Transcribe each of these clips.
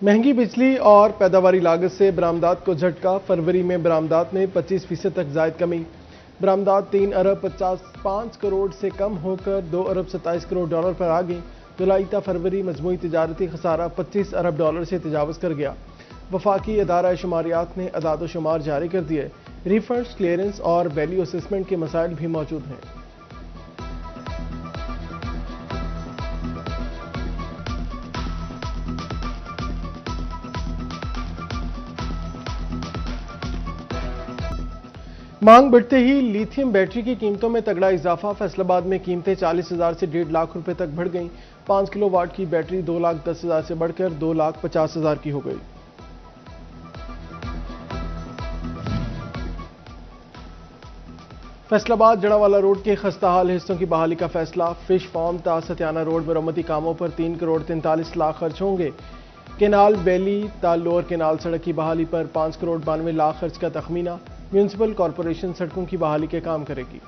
महंगी बिजली और पैदावारी लागत से बरामदात को झटका। फरवरी में बरामदात में 25% तक जायद कमी। बरामदात 3 अरब 55 करोड़ से कम होकर 2 अरब 27 करोड़ डॉलर पर आ गई। जुलाई ta फरवरी मजमूई तिजारती खसारा 25 अरब डॉलर से तजावज़ कर गया। वफाकी अदारा शुमारियात ने अदाद शुमार जारी कर दिए। रिफंड्स, क्लियरेंस और वैल्यू असेसमेंट के मसाइल भी मौजूद हैं। मांग बढ़ते ही लिथियम बैटरी की कीमतों में तगड़ा इजाफा। फैसलाबाद में कीमतें 40,000 से 1.5 लाख रुपए तक बढ़ गईं। 5 किलोवाट की बैटरी 2,10,000 से बढ़कर 2,50,000 की हो गई। फैसलाबाद जड़ावाला रोड के खस्ताहाल हिस्सों की बहाली का फैसला। फिश फार्म ता सत्याना रोड मरम्मती कामों पर 3 करोड़ 43 लाख खर्च होंगे। केनाल वैली ता लोअर केनाल सड़क की बहाली पर 5 करोड़ 92 लाख खर्च का तखमीना। म्यूनिसिपल कॉरपोरेशन सड़कों की बहाली के काम करेगी।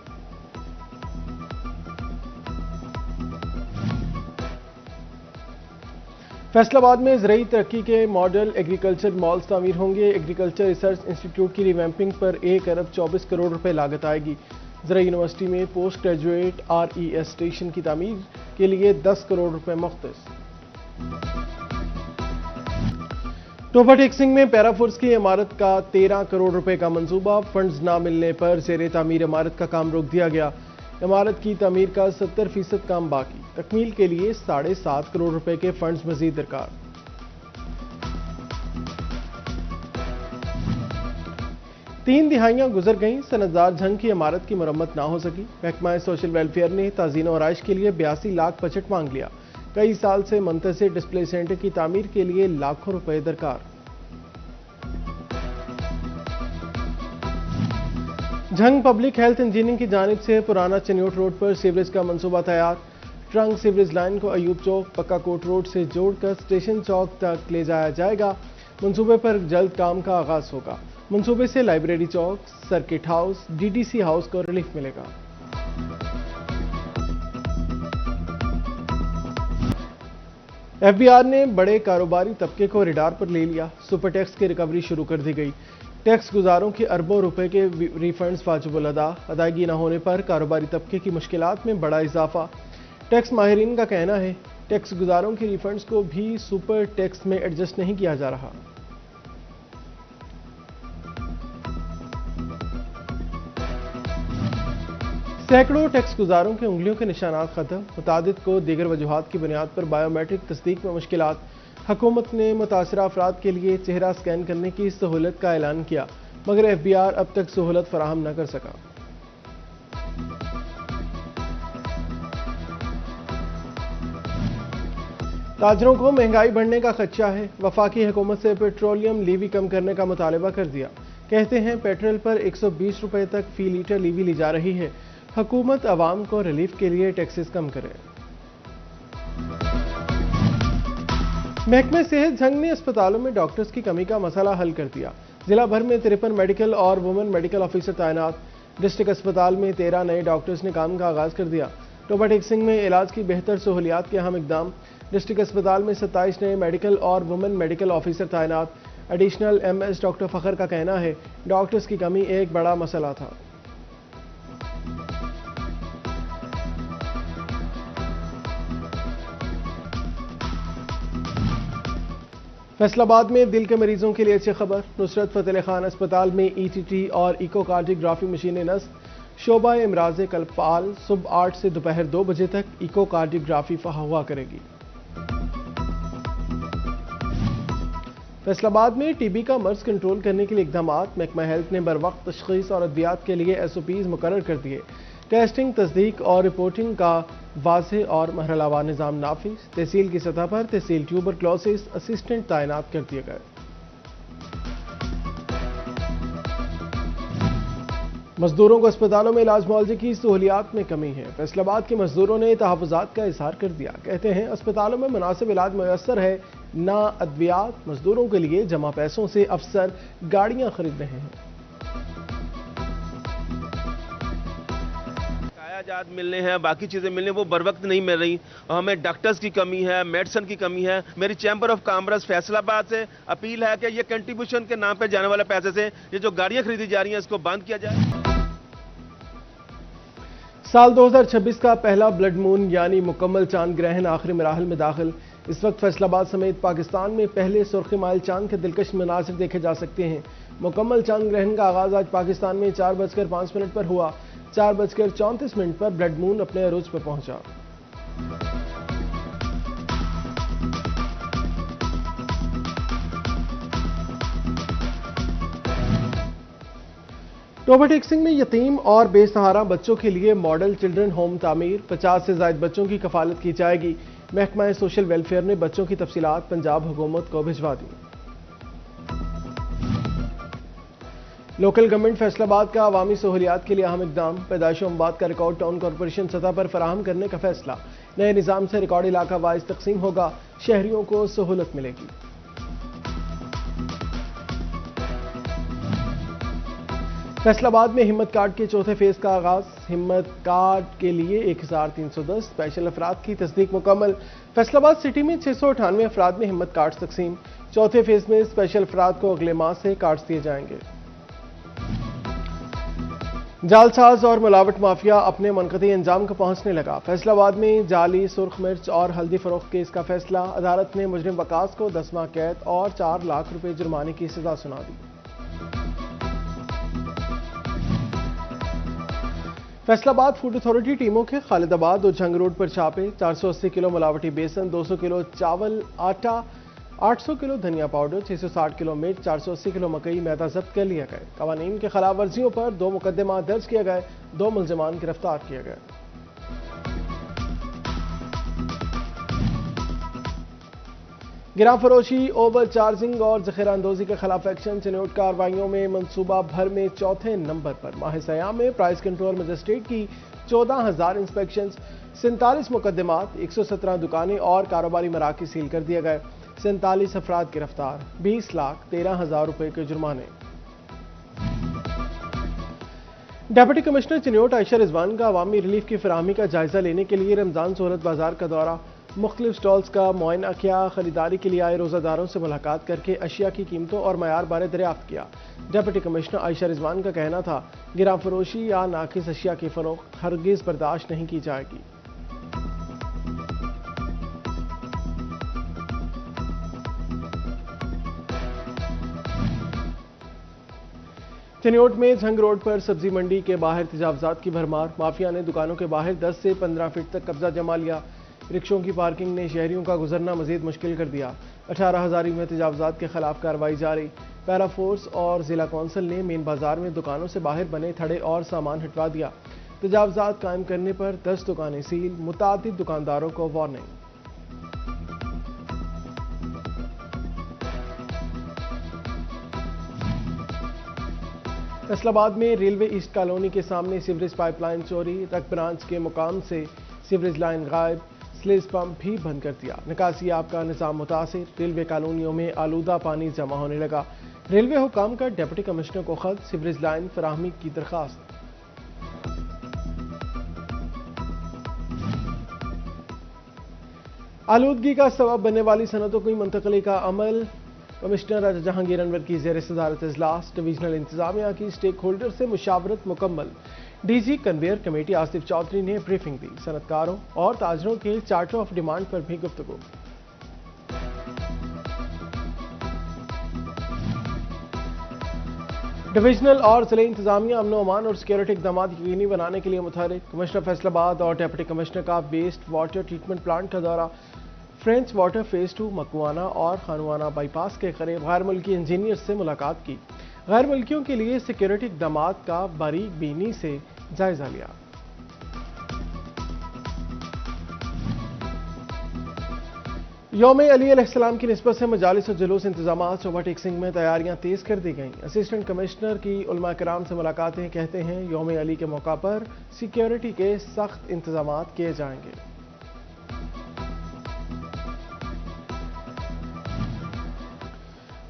फैसलाबाद में ज़रई तरक्की के मॉडल एग्रीकल्चर मॉल्स तामीर होंगे। एग्रीकल्चर रिसर्च इंस्टीट्यूट की रिवैम्पिंग पर 1 अरब 24 करोड़ रुपए लागत आएगी। ज़रई यूनिवर्सिटी में पोस्ट ग्रेजुएट RES स्टेशन की तामीर के लिए 10 करोड़ रुपए मुख्तस। टोबा टेक्सिंग में पैराफोर्स की इमारत का 13 करोड़ रुपए का मंसूबा। फंड्स ना मिलने पर ज़ेरे तामीर इमारत का काम रोक दिया गया। इमारत की तामीर का 70% काम बाकी। तकमील के लिए 7.5 करोड़ रुपए के फंड्स मजीद दरकार। तीन दिहाइयां गुजर गईं, सनतजार झंग की इमारत की मरम्मत ना हो सकी। महकमा सोशल वेलफेयर ने ताज़ीन और आइश के लिए 82 लाख बजट मांग लिया। कई साल से मुंतज़िर डिस्प्ले सेंटर की तामीर के लिए लाखों रुपए दरकार। झंग पब्लिक हेल्थ इंजीनियरिंग की जानिब से पुराना चन्योट रोड पर सीवरेज का मंसूबा तैयार। ट्रंक सीवरेज लाइन को अयूब चौक पक्का कोट रोड से जोड़कर स्टेशन चौक तक ले जाया जाएगा। मंसूबे पर जल्द काम का आगाज होगा। मंसूबे से लाइब्रेरी चौक, सर्किट हाउस, DDC हाउस को रिलीफ मिलेगा। FBI ने बड़े कारोबारी तबके को रिडार पर ले लिया। सुपर टैक्स की रिकवरी शुरू कर दी गई। टैक्स गुजारों के अरबों रुपए के रिफंड्स वाजिबुल अदा। अदायगी न होने पर कारोबारी तबके की मुश्किलात में बड़ा इजाफा। टैक्स माहिरीन का कहना है टैक्स गुजारों के रिफंड्स को भी सुपर टैक्स में एडजस्ट नहीं किया जा रहा। सैकड़ों टैक्स गुजारों के उंगलियों के निशानात खत्म। मुतादिद को दीगर वजूहात की बुनियाद पर बायोमेट्रिक तस्दीक में मुश्किलात। हुकूमत ने मुतासरा अफराद के लिए चेहरा स्कैन करने की सहूलत का ऐलान किया, मगर FBI अब तक सहूलत फराहम न कर सका। ताजरों को महंगाई बढ़ने का खदशा है। वफाकी हुकूमत से पेट्रोलियम लीवी कम करने का मुतालबा कर दिया। कहते हैं पेट्रोल पर 120 रुपए तक फी लीटर लीवी ली जा रही है। हुकूमत अवाम को रिलीफ के लिए टैक्सेस कम करे। महकमे सेहत झंग ने अस्पतालों में डॉक्टर्स की कमी का मसला हल कर दिया। जिला भर में 53 मेडिकल और वुमेन मेडिकल ऑफिसर तैनात। डिस्ट्रिक्ट अस्पताल में 13 नए डॉक्टर्स ने काम का आगाज कर दिया। टोबा टेक्सिंग में इलाज की बेहतर सहूलियात के अहम इकदाम। डिस्ट्रिक्ट अस्पताल में 27 नए मेडिकल और वुमेन मेडिकल ऑफिसर तैनात। एडिशनल MS डॉक्टर फखर का कहना है डॉक्टर्स की कमी एक बड़ा मसला था। फैसलाबाद में दिल के मरीजों के लिए अच्छी खबर। नुसरत फतेह अली खान अस्पताल में ETT और इकोकार्डियोग्राफी मशीनें नस्ब। शोबा इमराज कल्पाल सुबह 8 से दोपहर 2 बजे तक इकोकार्डियोग्राफी हुआ करेगी। फैसलाबाद में TB का मर्ज कंट्रोल करने के लिए इकदाम। महकमा हेल्थ ने बर वक्त तशखीस और अद्वियात के लिए SOPs मुकर्रर कर दिए। टेस्टिंग, तस्दीक और रिपोर्टिंग का वाज़ेह और मरहलावार निज़ाम नाफिज। तहसील की सतह पर तहसील ट्यूबरक्लोसिस असिस्टेंट तैनात कर दिए गए। मजदूरों को अस्पतालों में इलाज मुआवजे की सहूलियात में कमी है। फैसलाबाद के मजदूरों ने तहफ़्फ़ुज़ात का इजहार कर दिया। कहते हैं अस्पतालों में मुनासिब इलाज मुयस्सर है, ना अद्वियात। मजदूरों के लिए जमा पैसों से अफसर गाड़ियां खरीद रहे हैं। इलाजात मिलने हैं, बाकी चीज़ें मिलने वो बर वक्त नहीं मिल रही और हमें डॉक्टर्स की कमी है, मेडिसिन की कमी है। मेरी चैम्बर ऑफ कॉमर्स फैसलाबाद से अपील है कि ये कंट्रीब्यूशन के नाम पर जाने वाले पैसे से ये जो गाड़ियाँ खरीदी जा रही हैं इसको बंद किया जाए। साल 2026 का पहला ब्लड मून यानी मुकम्मल चांद ग्रहण आखिरी मराहल में दाखिल। इस वक्त फैसलाबाद समेत पाकिस्तान में पहले सुर्खी माइल चांद के दिलकश मनासिर देखे जा सकते हैं। मुकम्मल चांद ग्रहण का आगाज आज पाकिस्तान में 4:05 पर हुआ। 4:34 पर ब्लड मून अपने अरूज पर पहुंचा। टोबा टेकसिंग में यतीम और बेसहारा बच्चों के लिए मॉडल चिल्ड्रन होम तामीर। 50 से ज्यादा बच्चों की कफालत की जाएगी। महकमा सोशल वेलफेयर ने बच्चों की तफसीलात पंजाब हुकूमत को भिजवा दी। लोकल गवर्नमेंट फैसलाबाद का अवामी सहूलियात के लिए अहम इकदाम। पैदाइश अमवात का रिकॉर्ड टाउन कॉरपोरेशन सतह पर फराहम करने का फैसला। नए निज़ाम से रिकॉर्ड इलाका वाइज तकसीम होगा, शहरियों को सहूलत मिलेगी। फैसलाबाद में हिम्मत कार्ड के चौथे फेज का आगाज। हिम्मत कार्ड के लिए 1310 स्पेशल अफराद की तस्दीक मुकम्मल। फैसलाबाद सिटी में 698 अफराद में हिम्मत कार्ड तकसीम। चौथे फेज में स्पेशल अफराद को अगले माह से कार्ड दिए जाएंगे। जालसाज और मिलावट माफिया अपने मनकती अंजाम को पहुंचने लगा। फैसलाबाद में जाली सुर्ख मिर्च और हल्दी फरोख्त केस का फैसला। अदालत ने मुजरिम वकास को 10 माह कैद और 4 लाख रुपए जुर्माने की सजा सुना दी। फैसलाबाद फूड अथॉरिटी टीमों के खालिदाबाद और जंग रोड पर छापे। 480 किलो मिलावटी बेसन, 200 किलो चावल आटा, 800 किलो धनिया पाउडर, 660 किलो मिर्च, 480 किलो मकई मैदा जब्त कर लिया गया। कवानीन के खिलाफ वर्जियों पर 2 मुकदमा दर्ज किया गया। 2 मुलजमान गिरफ्तार किए गए। गिरां फरोशी, ओवर चार्जिंग और जखीरा अंदोजी के खिलाफ एक्शन। चिनौट कार्रवाइयों में मनसूबा भर में चौथे नंबर पर। माह सयाम में प्राइस कंट्रोल मजिस्ट्रेट की 14,000 इंस्पेक्शन, 47 मुकदमात, 117 दुकानें और कारोबारी मराकज़ सील कर दिए गए। 47 अफराद गिरफ्तार, 20,13,000 रुपए के जुर्माने। डेप्यूटी कमिश्नर चिन्योट आयशा रिजवान का अवामी रिलीफ की फराहमी का जायजा लेने के लिए रमजान सहूलत बाजार का दौरा। मुख्तलिफ स्टॉल्स का मुआयना किया। खरीदारी के लिए आए रोजादारों से मुलाकात करके अशिया की कीमतों और मयार बारे दरियाफ्त किया। डेप्यूटी कमिश्नर आयशा रिजवान का कहना था, गिरां फरोशी या नाकिस अशिया की फरोख्त हरगिज बर्दाश्त नहीं की जाएगी। चिन्योट में झंग रोड पर सब्जी मंडी के बाहर तजावजात की भरमार। माफिया ने दुकानों के बाहर 10 से 15 फीट तक कब्जा जमा लिया। रिक्शों की पार्किंग ने शहरियों का गुजरना मजीद मुश्किल कर दिया। 18,000 में तजावजात के खिलाफ कार्रवाई जारी। पैरा फोर्स और जिला कौंसिल ने मेन बाजार में दुकानों से बाहर बने थड़े और सामान हटवा दिया। तजावजात कायम करने पर 10 दुकानें सील, मुतादिद दुकानदारों को वार्निंग। फैसलाबाद में रेलवे ईस्ट कॉलोनी के सामने सीवरेज पाइपलाइन चोरी। रक ब्रांच के मुकाम से सीवरेज लाइन गायब। स्लेज पंप भी बंद कर दिया। निकासी आब का निजाम मुतासिर। रेलवे कॉलोनियों में आलूदा पानी जमा होने लगा। रेलवे हुकाम का डिप्टी कमिश्नर को खत। सीवरेज लाइन फराहमी की दरखास्त। आलूदगी का सबब बनने वाली सनतों की मुंतकली का अमल। कमिश्नर राजा जहांगीर अनवर की ज़ेर सदारत इजलास। डिवीजनल इंतजामिया की स्टेक होल्डर से मुशावरत मुकम्मल। DG convener committee Asif Chaudhry ने ब्रीफिंग दी। सनतकारों और ताजरों के चार्टर ऑफ डिमांड पर भी गुफ्तगू। डिवीजनल और जिले इंतजामिया अमन अमान और सिक्योरिटी इकदाम यकीनी बनाने के लिए मुतहरिक। कमिश्नर फैसलाबाद और डिप्टी कमिश्नर का वेस्ट वाटर ट्रीटमेंट प्लांट का दौरा। फ्रेंच वाटर फेज 2 मकवाना और खानवाना बाईपास के करीब गैर मुल्की इंजीनियर से मुलाकात की। गैर मुल्कियों के लिए सिक्योरिटी इकदाम का बारीक बीनी से जायजा लिया। यौम अली अलैहिस्सलाम की निस्बत से मजालिस और जुलूस इंतजाम टोबा टेकसिंग में तैयारियां तेज कर दी गईं। असिस्टेंट कमिश्नर की उलमा कराम से मुलाकातें। कहते हैं यौम अली के मौका पर सिक्योरिटी के सख्त इंतजाम किए जाएंगे।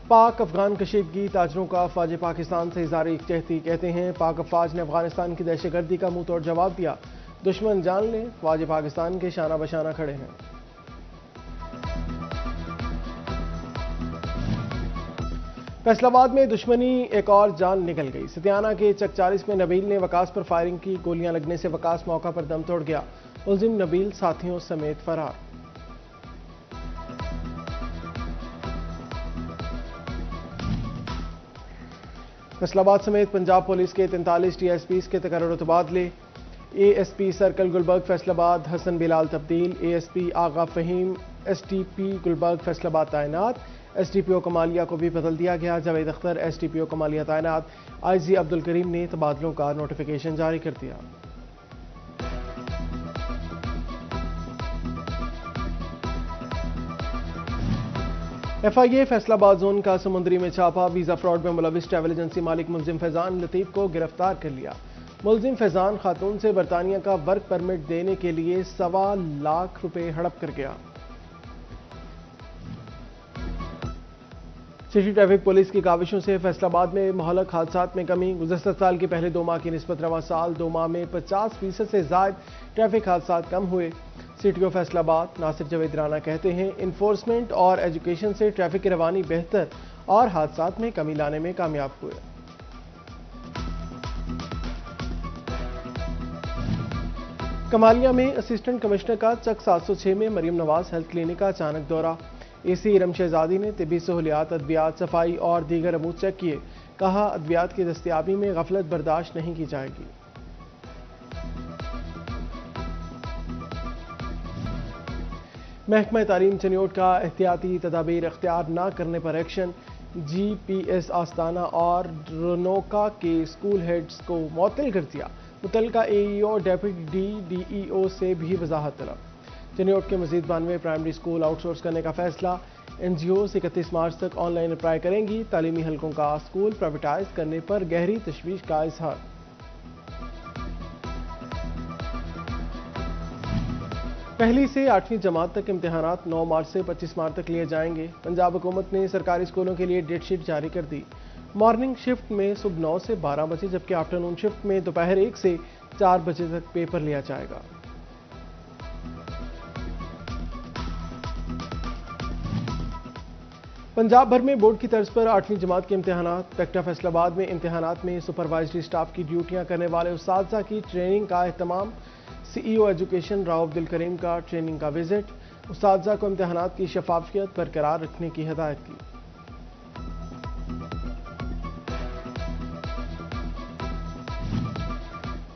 पाक अफगान कशीदगी ताजरों का अफवाज पाकिस्तान से इज़हार यकजहती। कहते हैं पाक अफवाज ने अफगानिस्तान की दहशतगर्दी का मुंह तोड़ जवाब दिया। दुश्मन जान ले, ख्वाज पाकिस्तान के शाना बशाना खड़े हैं। फैसलाबाद में दुश्मनी एक और जान निकल गई। सतियाना के चक 40 में नबील ने वकास पर फायरिंग की। गोलियां लगने से वकास मौका पर दम तोड़ गया। मुलजिम नबील साथियों समेत फरार। फैसलाबाद समेत पंजाब पुलिस के 43 TSPs के तकर्रुर तबादले। ASP सर्कल गुलबर्ग फैसलाबाद हसन बिलाल तब्दील। ASP आगा फहीम STP गुलबर्ग फैसलाबाद तैनात। SDPO कमालिया को भी बदल दिया गया। जावेद अख्तर SDPO कमालिया तैनात। IG अब्दुल करीम ने तबादलों का नोटिफिकेशन जारी कर दिया। FIA फैसलाबाद जोन का समुद्री में छापा। वीजा फ्रॉड में मुलविस ट्रैवल एजेंसी मालिक मुलजिम फैजान लतीफ को गिरफ्तार कर लिया। मुलजिम फैजान खातून से बरतानिया का वर्क परमिट देने के लिए ₹1.25 लाख हड़प कर गया। सिटी ट्रैफिक पुलिस की काविशों से फैसलाबाद में महलक हादसात में कमी। गुज़श्ता साल के पहले 2 माह की निस्बत रवा साल 2 माह में 50% से ज्यादा ट्रैफिक हादसात कम हुए। CTO फैसलाबाद नासिर जवेद राना कहते हैं, इन्फोर्समेंट और एजुकेशन से ट्रैफिक की रवानी बेहतर और हादसात में कमी लाने में कामयाब हुए। कमालिया में असिस्टेंट कमिश्नर का चक 706 में मरियम नवाज हेल्थ क्लिनिक का अचानक दौरा। AC इरम शहजादी ने तिब्बी सहूलियात, अद्वियात, सफाई और दीगर अमूर चेक किए। कहा, अद्वियात की दस्तियाबी में गफलत बर्दाश्त नहीं की जाएगी। महकमा तालीम चनियोट का एहतियाती तदाबीर इख्तियार न करने पर एक्शन। GPS आस्ताना और रनोका के स्कूल हेड्स को मुअत्तल कर दिया। मुतल्लिका AEO डेप्यूटी DEO से भी वजाहत तलब। चनियोट के मजीद 92 प्राइमरी स्कूल आउटसोर्स करने का फैसला। NGOs 31 मार्च तक ऑनलाइन अप्लाई करेंगी। तालीमी हलकों का स्कूल प्राइवेटाइज करने पर गहरी तशवीश का इजहार। पहली से 8वीं जमात तक इम्तिहानात 9 मार्च से 25 मार्च तक लिए जाएंगे। पंजाब हुकूमत ने सरकारी स्कूलों के लिए डेट शीट जारी कर दी। मॉर्निंग शिफ्ट में सुबह 9 से 12 बजे, जबकि आफ्टरनून शिफ्ट में दोपहर 1 से 4 बजे तक पेपर लिया जाएगा। पंजाब भर में बोर्ड की तर्ज पर 8वीं जमात के इम्तिहानात। पेक्टा फैसलाबाद में इम्तिहानात में सुपरवाइजरी स्टाफ की ड्यूटियां करने वाले उस्तादजा की ट्रेनिंग का एहतमाम। CEO एजुकेशन राव अब्दुल करीम का ट्रेनिंग का विजिट। उस्तादजा को इम्तिहानात की शफाफियत बरकरार रखने की हिदायत की।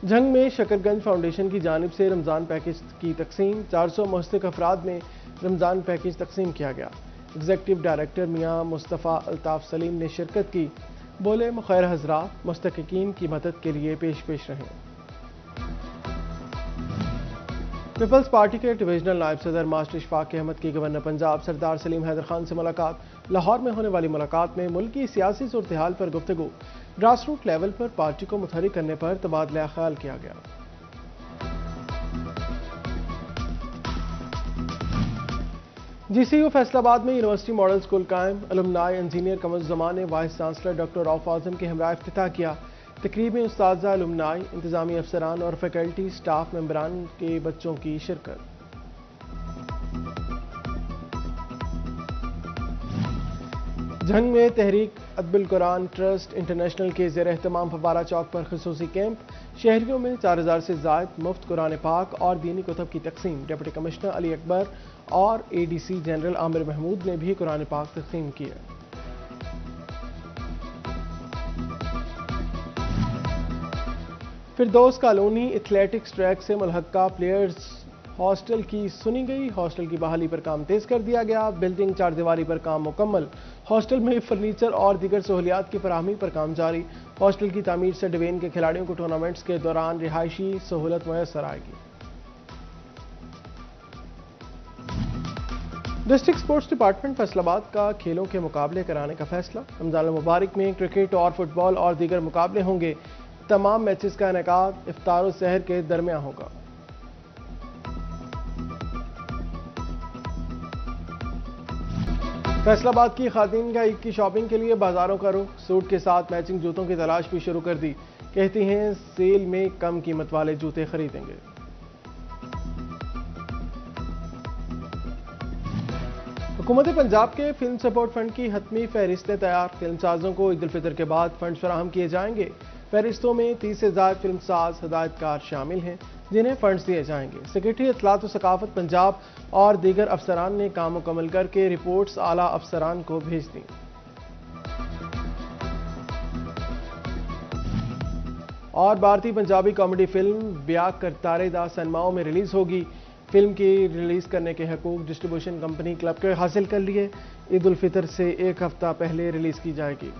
जंग में शकरगंज फाउंडेशन की जानिब से रमजान पैकेज की तकसीम। 400 मुस्तक अफराद में रमजान पैकेज तकसीम किया गया। एग्जीक्यूटिव डायरेक्टर मियां मुस्तफ़ा अल्ताफ सलीम ने शिरकत की। बोले, मुखैर हजरात मुस्तहिकीन की मदद के लिए पेश रहें। पीपल्स पार्टी के डिविजनल नायब सदर मास्टर इशफाक अहमद की गवर्नर पंजाब सरदार सलीम हैदर खान से मुलाकात। लाहौर में होने वाली मुलाकात में मुल्क की सियासी सूरत हाल पर गुफ्तगू। ग्रास रूट लेवल पर पार्टी को मुतहरिक करने पर तबादला ख्याल किया गया। GCU फैसलाबाद में यूनिवर्सिटी मॉडल स्कूल कायम। अलुमनाई इंजीनियर कमरुज़्ज़मान ने वाइस चांसलर डॉक्टर रऊफ आज़म के हमरा इफ्तिताह किया। तकरीब में उस्तादजा, अलुमनाई, इंतजामी अफसरान और फैकल्टी स्टाफ मेंबरान के बच्चों की शिरकत। जंग में तहरीक अदबुल कुरान ट्रस्ट इंटरनेशनल के ज़ेर एहतमाम फवारा चौक पर खुसूसी कैंप। शहरियों में 4000 से ज़ायद मुफ्त कुरान पाक और दीनी कुतब की तकसीम। डिप्टी कमिश्नर अली अकबर और ADC जनरल आमिर महमूद ने भी कुरान पाक तकसीम किए। फिरदौस कॉलोनी एथलेटिक्स ट्रैक से मुल्हक्का प्लेयर्स हॉस्टल की सुनी गई। हॉस्टल की बहाली पर काम तेज कर दिया गया। बिल्डिंग 4 दीवारी पर काम मुकम्मल। हॉस्टल में फर्नीचर और दीगर सहूलियात की फराहमी पर काम जारी। हॉस्टल की तामीर से डिवीजन के खिलाड़ियों को टूर्नामेंट्स के दौरान रिहायशी सहूलत मुयसर आएगी। डिस्ट्रिक्ट स्पोर्ट्स डिपार्टमेंट फैसलाबाद का खेलों के मुकाबले कराने का फैसला। रमजान मुबारक में क्रिकेट और फुटबॉल और दीगर मुकाबले होंगे। तमाम मैचेस का इनेकाद इफ्तार और सहर के दरमियान होगा। फैसलाबाद की खातून का ईद की शॉपिंग के लिए बाजारों का रुख। सूट के साथ मैचिंग जूतों की तलाश भी शुरू कर दी। कहती हैं सेल में कम कीमत वाले जूते खरीदेंगे। हुकूमत पंजाब के फिल्म सपोर्ट फंड की हतमी फहरिस्तें तैयार। फिल्म साजों को ईद उल फितर के बाद फंड फराहम किए जाएंगे। फहरिस्तों में 30 से ज़ायद फिल्म साज हदायतकार शामिल हैं जिन्हें फंड्स दिए जाएंगे। सेक्रेटरी इत्तलात व सकाफत पंजाब और दीगर अफसरान ने काम मुकम्मल करके रिपोर्ट्स आला अफसरान को भेज दी। और भारतीय पंजाबी कॉमेडी फिल्म ब्याह करतारे दा सिनेमाओं में रिलीज होगी। फिल्म की रिलीज करने के हकूक डिस्ट्रीब्यूशन कंपनी क्लब के हासिल कर लिए। ईद उल फितर से एक हफ्ता पहले रिलीज की जाएगी।